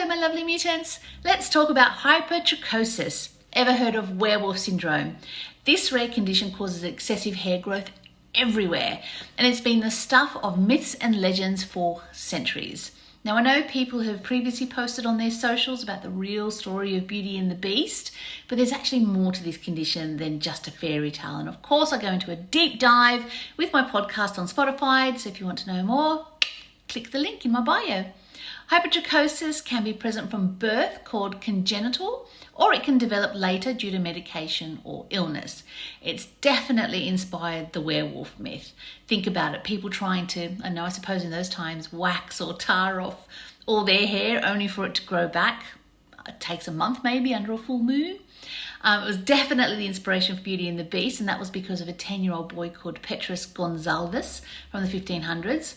my lovely mutants. Let's talk about hypertrichosis. Ever heard of werewolf syndrome? This rare condition causes excessive hair growth everywhere, and it's been the stuff of myths and legends for centuries. Now, I know people have previously posted on their socials about the real story of Beauty and the Beast, but there's actually more to this condition than just a fairy tale. And of course, I go into a deep dive with my podcast on Spotify, so if you want to know more, click the link in my bio. Hypertrichosis can be present from birth, called congenital, or it can develop later due to medication or illness. It's definitely inspired the werewolf myth. Think about it, people trying to, I suppose in those times, wax or tar off all their hair only for it to grow back. It takes a month maybe under a full moon. It was definitely the inspiration for Beauty and the Beast, and that was because of a 10-year-old boy called Petrus Gonzalez from the 1500s.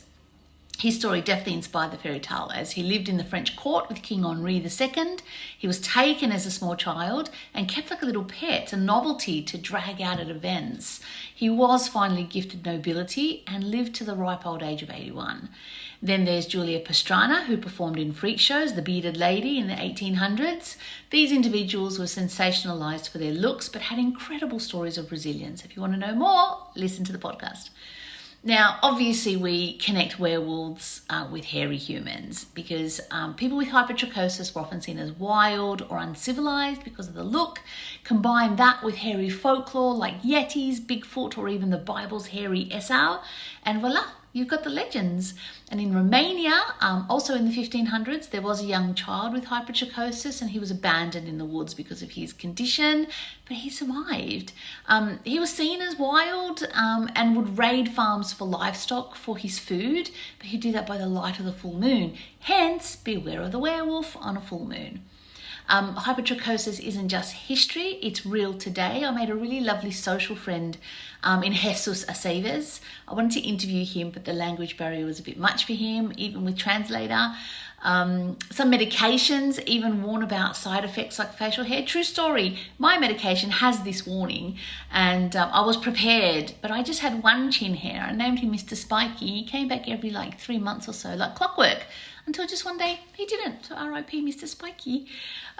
His story definitely inspired the fairy tale, as he lived in the French court with King Henri II. He was taken as a small child and kept like a little pet, a novelty to drag out at events. He was finally gifted nobility and lived to the ripe old age of 81. Then there's Julia Pastrana, who performed in freak shows, The Bearded Lady, in the 1800s. These individuals were sensationalized for their looks, but had incredible stories of resilience. If you want to know more, listen to the podcast. Now, obviously, we connect werewolves with hairy humans because people with hypertrichosis were often seen as wild or uncivilized because of the look. Combine that with hairy folklore like Yetis, Bigfoot, or even the Bible's hairy Esau, and voila, you've got the legends. And in Romania, also in the 1500s, there was a young child with hypertrichosis, and he was abandoned in the woods because of his condition, but he survived. He was seen as wild and would raid farms for livestock for his food, but he'd do that by the light of the full moon. Hence, beware of the werewolf on a full moon. Hypertrichosis isn't just history, it's real today. I made a really lovely social friend in Jesus Aceves. I wanted to interview him, but the language barrier was a bit much for him, even with translator. Some medications even warn about side effects like facial hair. True story, my medication has this warning, and I was prepared, but I just had one chin hair. I named him Mr. Spiky. He came back every 3 months or so, like clockwork, until just one day he didn't. So R.I.P. Mr. Spiky.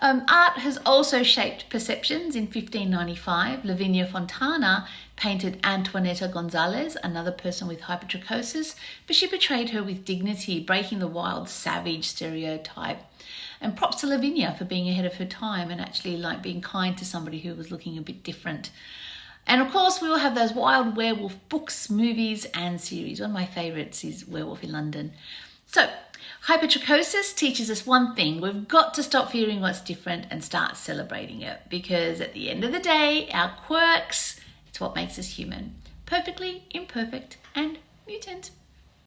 Art has also shaped perceptions. In 1595, Lavinia Fontana painted Antoinetta Gonzalez, another person with hypertrichosis, but she portrayed her with dignity, breaking the wild savage stereotype. And props to Lavinia for being ahead of her time and actually being kind to somebody who was looking a bit different. And of course, we all have those wild werewolf books, movies, and series. One of my favorites is Werewolf in London. So, hypertrichosis teaches us one thing: we've got to stop fearing what's different and start celebrating it, because at the end of the day, our quirks, it's what makes us human. Perfectly imperfect and mutant.